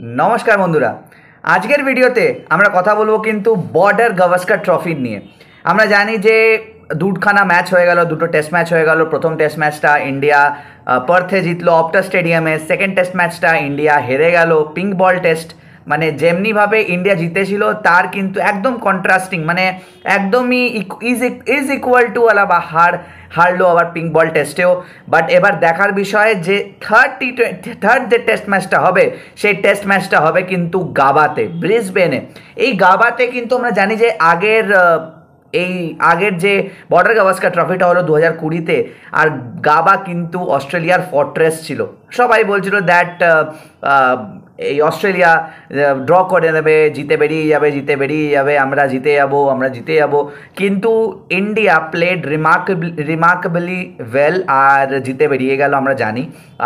नमस्कार बंधुरा आजकेर भिडियोते आमरा कथा बोलबो किन्तु बॉर्डर गावस्कर ट्रफी निये। आमरा जानी जे दुखाना मैच हो गेल, दुटो टेस्ट मैच हो गेल। प्रथम टेस्ट मैचटा इंडिया पर्थे जितलो ऑप्टा स्टेडियमे। सेकेंड टेस्ट मैचटा इंडिया हेरे गेल पिंक बल टेस्ट। माने जेमनी भावे इंडिया जितेछिलो तार किन्तु एकदम कन्ट्रास्टिंग, माने एकदम ही इज इक्वल टू वाला बा हारलो आबार पिंक बल टेस्टेও। बाट एबार देखार विषय जे थार्ड जे टेस्ट मैचटा होबे सेई टेस्ट मैचटा होबे किन्तु गाबाते, ब्रिसबेने। এই গাবাতে কিন্তু আমরা জানি যে আগের যে বর্ডার গাভাস্কার ট্রফিটা হলো 2020-তে, আর গাবা কিন্তু অস্ট্রেলিয়ার ফর্ট্রেস ছিল। সবাই বলছিল দ্যাট এই অস্ট্রেলিয়া ড্র করে দেবে, জিতে বেরিয়ে যাবে, আমরা জিতে যাব। কিন্তু ইন্ডিয়া প্লেড রিমার্কেবলি ওয়েল আর জিতে বেরিয়ে গেল, আমরা জানি।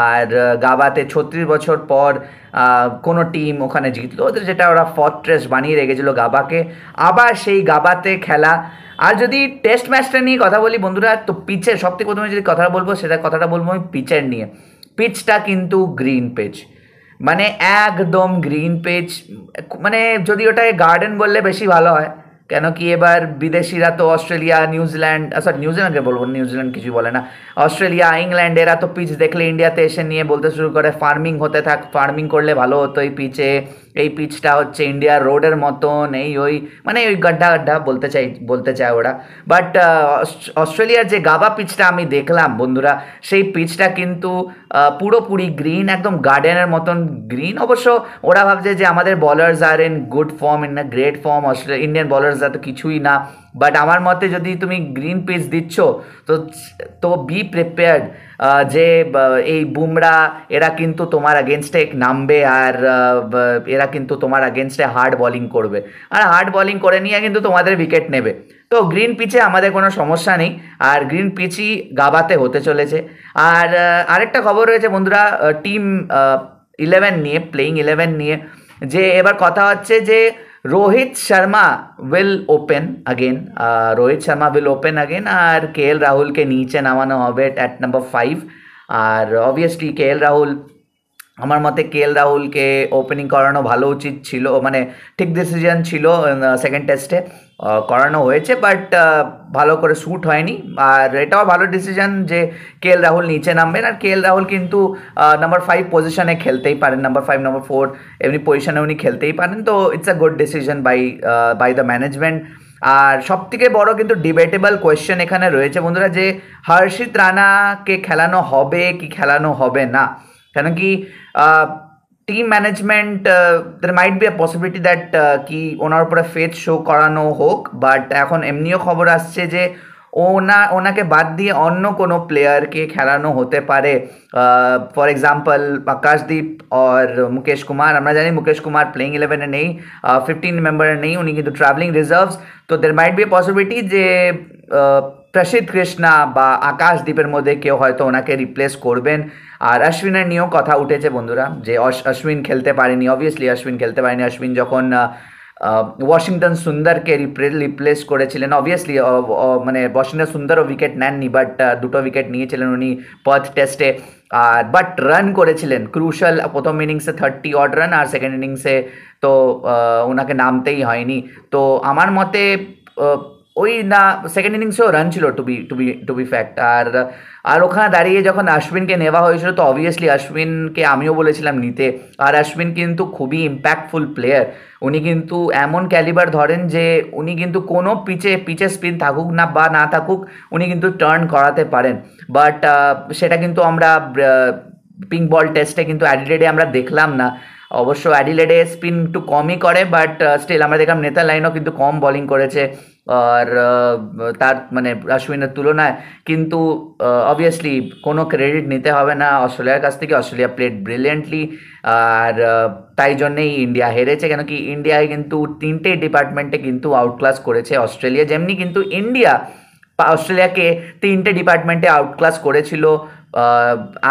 আর গাবাতে 36 বছর পর কোনো টিম ওখানে জিতলো, ওদের যেটা ওরা ফর্ট্রেস বানিয়ে রেখেছিল গাবাকে, আবার সেই গাবাতে খেলা। আর যদি টেস্ট ম্যাচটা নিয়ে কথা বলি বন্ধুরা, তো পিচের সবথেকে প্রথমে যদি কথাটা বলবো আমি পিচের নিয়ে। পিচটা কিন্তু গ্রিন পিচ, মানে একদম গ্রিন পিচ। মানে যদি ওটাকে গার্ডেন বললে বেশি ভালো হয়, কেন কি এবার বিদেশিরা তো অস্ট্রেলিয়া, নিউজিল্যান্ডকে বলবো, নিউজিল্যান্ড কিছু বলে না, অস্ট্রেলিয়া, ইংল্যান্ড এরা তো পিচ দেখলে ইন্ডিয়াতে এসে নিয়ে বলতে শুরু করে ফার্মিং ফার্মিং করলে ভালো হতো এই পিচে। এই পিচটা হচ্ছে ইন্ডিয়ার রোডের মতন, মানে ওই গাড্ডা বলতে চায় ওরা। বাট অস্ট্রেলিয়ার যে গাবা পিচটা আমি দেখলাম বন্ধুরা, সেই পিচটা কিন্তু পুরোপুরি গ্রিন, একদম গার্ডেনের মতন গ্রিন। অবশ্য ওরা ভাবছে যে আমাদের bowlers are in good form, in a great form, Indian বলার্সরা তো কিছুই না। বাট আমার মতে যদি তুমি গ্রিন পিচ দিচ্ছ তো বি প্রিপেয়ার্ড যে এই বুমরা এরা কিন্তু তোমার আগেনস্টে নামবে, আর এরা কিন্তু তোমার আগেনস্টে হার্ড বোলিং করবে, আর হার্ড বোলিং করে নিয়ে কিন্তু তোমাদের উইকেট নেবে। তো গ্রিন পিচে আমাদের কোনো সমস্যা নেই, আর গ্রিন পিচই গাবাতে হতে চলেছে। আর আরেকটা খবর রয়েছে বন্ধুরা টিম 11 নিয়ে, প্লেইং 11 নিয়ে, যে এবার কথা হচ্ছে যে Rohit Sharma will open again, আর কেএল রাহুলকে নিচে নামানো হবে অ্যাট নাম্বার 5। আর অবভিয়াসলি কেএল রাহুল, আমার মতে কেএল রাহুলকে ওপেনিং করানো ভালো উচিত ছিল, মানে ঠিক ডিসিশন ছিল। সেকেন্ড টেস্টে করানো হয়েছে, বাট ভালো করে শ্যুট হয়নি। আর এটাও ভালো ডিসিশন যে কেএল রাহুল নিচে নামবেন, আর কেএল রাহুল কিন্তু নাম্বার 5 পজিশনে খেলতেই পারেন, নাম্বার 5, নাম্বার 4 এমনি পজিশনে উনি খেলতেই পারেন। তো it's a good decision by the management. আর সবথেকে বড় কিন্তু ডিবেটেবল কোয়েশ্চেন এখানে রয়েছে বন্ধুরা, যে হর্ষিত রানাকে খেলানো হবে কি খেলানো হবে না। কেন কি team management, there might be a possibility that কি ওনার উপরে ফেথ শো করানো হোক, বাট এখন এমনিও খবর আসছে যে ওনাকে বাদ দিয়ে অন্য কোনো প্লেয়ারকে খেলানো হতে পারে। ফর এক্সাম্পল আকাশদীপ আর মুকেশ কুমার। আমরা জানি মুকেশ কুমার প্লেইং 11-এ নেই, 15 মেম্বারে নেই, উনি কিন্তু ট্রাভেলিং রিজার্ভস। তো there might be a possibility যে প্রসিদ্ধ কৃষ্ণা বা আকাশদীপের মধ্যে কেউ হয়তো ওনাকে রিপ্লেস করবেন। আর অশ্বিনের নিয়েও কথা উঠেছে বন্ধুরা, যে অশ্বিন খেলতে পারেনি, অবভিয়াসলি অশ্বিন খেলতে পারেনি। অশ্বিন যখন ওয়াশিংটন সুন্দরকে রিপ্লেস করেছিলেন, অবভিয়াসলি মানে ওয়াশিংটন সুন্দরও উইকেট নেননি, বাট দুটো উইকেট নিয়েছিলেন উনি পার্থ টেস্টে। আর বাট রান করেছিলেন ক্রুশাল, প্রথম ইনিংসে 30 অড রান, আর সেকেন্ড ইনিংসে তো ওনাকে নামতেই হয়নি। তো আমার মতে ওই না, সেকেন্ড ইনিংসেও রান ছিল টু বি ফ্যাক্ট। আর ওখানে দাঁড়িয়ে যখন অশ্বিনকে নেওয়া হয়েছিল, তো অবভিয়াসলি অশ্বিনকে আমিও বলেছিলাম নিতে। আর অশ্বিন কিন্তু খুবই ইম্প্যাক্টফুল প্লেয়ার, উনি কিন্তু এমন ক্যালিবার ধরেন যে উনি কিন্তু কোনো পিচে স্পিন থাকুক না বা না থাকুক, উনি কিন্তু টার্ন করাতে পারেন। বাট সেটা কিন্তু আমরা পিঙ্ক বল টেস্টে কিন্তু অ্যাডিলেডে আমরা দেখলাম না। অবশ্য অ্যাডিলেডে স্পিন একটু কমই করে, বাট স্টিল আমরা দেখলাম নেদারল্যান্ডও কিন্তু কম বোলিং করেছে আর তার মানে অশ্বিনের তুলনায়। কিন্তু অবভিয়াসলি কোনো ক্রেডিট নিতে হবে না অস্ট্রেলিয়ার কাছ থেকে, অস্ট্রেলিয়া প্লেড ব্রিলিয়েন্টলি। আর তাই জন্যেই ইন্ডিয়া হেরেছে, কেন কি ইন্ডিয়ায় কিন্তু 3টে ডিপার্টমেন্টে কিন্তু আউটক্লাস করেছে অস্ট্রেলিয়া, যেমনি কিন্তু ইন্ডিয়া অস্ট্রেলিয়াকে 3টে ডিপার্টমেন্টে আউটক্লাস করেছিল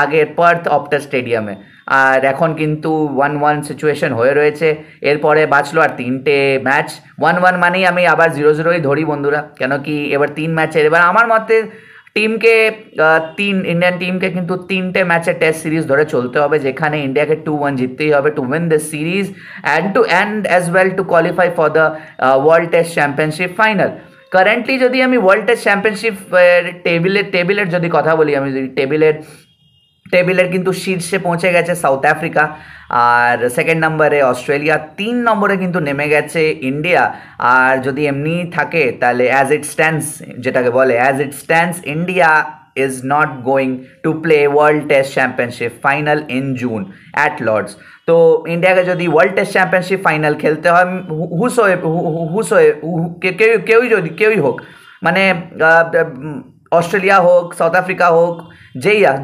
আগের পার্থ অপ্টা স্টেডিয়ামে। আর এখন কিন্তু 1-1 সিচুয়েশন হয়ে রয়েছে। এরপরে বাঁচলো আর 3টে ম্যাচ। 1-1 মানেই আমি আবার 0-0ই ধরি বন্ধুরা, কেন কি এবার 3 ম্যাচের, এবার আমার মতে টিমকে ইন্ডিয়ান টিমকে কিন্তু 3টে ম্যাচে টেস্ট সিরিজ ধরে চলতে হবে, যেখানে ইন্ডিয়াকে 2-1 জিততেই হবে to win this series and as well to qualify for the world test championship final. Currently যদি আমি ওয়ার্ল্ড টেস্ট চ্যাম্পিয়নশিপ টেবিলের যদি কথা বলি, আমি যদি টেবিলের কিন্তু শীর্ষে পৌঁছে গেছে সাউথ আফ্রিকা, আর সেকেন্ড নম্বরে অস্ট্রেলিয়া, 3 নম্বরে কিন্তু নেমে গেছে ইন্ডিয়া। আর যদি এমনি থাকে তাহলে অ্যাজ ইট স্ট্যান্ডস, যেটাকে বলে as it stands, India is not going to play World Test Championship final in June at Lords। তো ইন্ডিয়াকে যদি ওয়ার্ল্ড টেস্ট চ্যাম্পিয়নশিপ ফাইনাল খেলতে হয়, কেউই হোক, মানে অস্ট্রেলিয়া হোক, সাউথ আফ্রিকা হোক,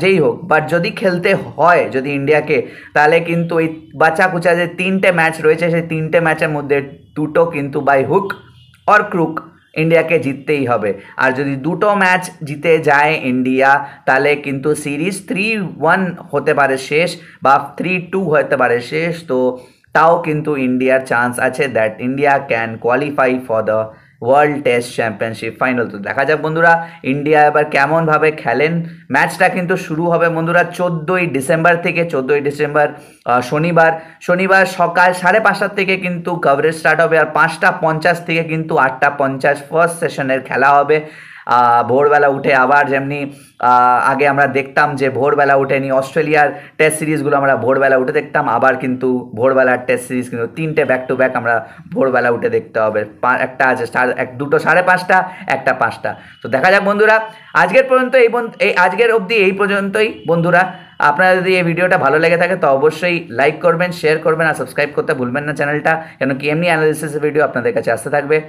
যেই হোক, বাট যদি খেলতে হয় যদি ইন্ডিয়াকে, তাহলে কিন্তু এই বাঁচা কুচা যে 3টে ম্যাচ রয়েছে, সেই 3টে ম্যাচের মধ্যে 2টো কিন্তু বাই হুক অর ক্রুক ইন্ডিয়াকে জিততেই হবে। আর যদি 2টো ম্যাচ জিতে যায় ইন্ডিয়া, তাহলে কিন্তু সিরিজ 3-1 হতে পারে শেষ, বা 3-2 হতে পারে শেষ। তো তাও কিন্তু ইন্ডিয়ার চান্স আছে that India can qualify for the world test championship final. তো দেখা যাক বন্ধুরা ইন্ডিয়া এবার কেমনভাবে খেলেন। ম্যাচটা কিন্তু শুরু হবে বন্ধুরা 14ই ডিসেম্বর থেকে। 14ই ডিসেম্বর শনিবার সকাল 5:30 থেকে কিন্তু কভারেজ স্টার্ট হবে, আর 5:50 থেকে কিন্তু 8:50 ফার্স্ট সেশনের খেলা হবে। ভোরবেলা উঠে আবার যেমনি আগে আমরা দেখতাম যে ভোরবেলা উঠে অস্ট্রেলিয়ার টেস্ট সিরিজগুলো আমরা ভোরবেলা উঠে দেখতাম, আবার কিন্তু ভোরবেলার টেস্ট সিরিজ কিন্তু 3টে ব্যাক টু ব্যাক আমরা ভোরবেলা উঠে দেখতে হবে। একটা আছে 2টো 5:30, একটা 5টা। তো দেখা যাক বন্ধুরা, আজকের পর্যন্ত আজকের অবধি এই পর্যন্তই বন্ধুরা। আপনারা যদি এই ভিডিওটা ভালো লেগে থাকে তো অবশ্যই লাইক করবেন, শেয়ার করবেন, আর সাবস্ক্রাইব করতে ভুলবেন না চ্যানেলটা, কেন কি এমনি অ্যানালিসিসের ভিডিও আপনাদের কাছে আসতে থাকবে।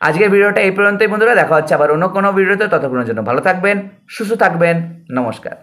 আজকের ভিডিওটা এই পর্যন্তই বন্ধুরা, দেখা হচ্ছে আবার অন্য কোনো ভিডিওতে। ততক্ষণের জন্য ভালো থাকবেন, সুস্থ থাকবেন, নমস্কার।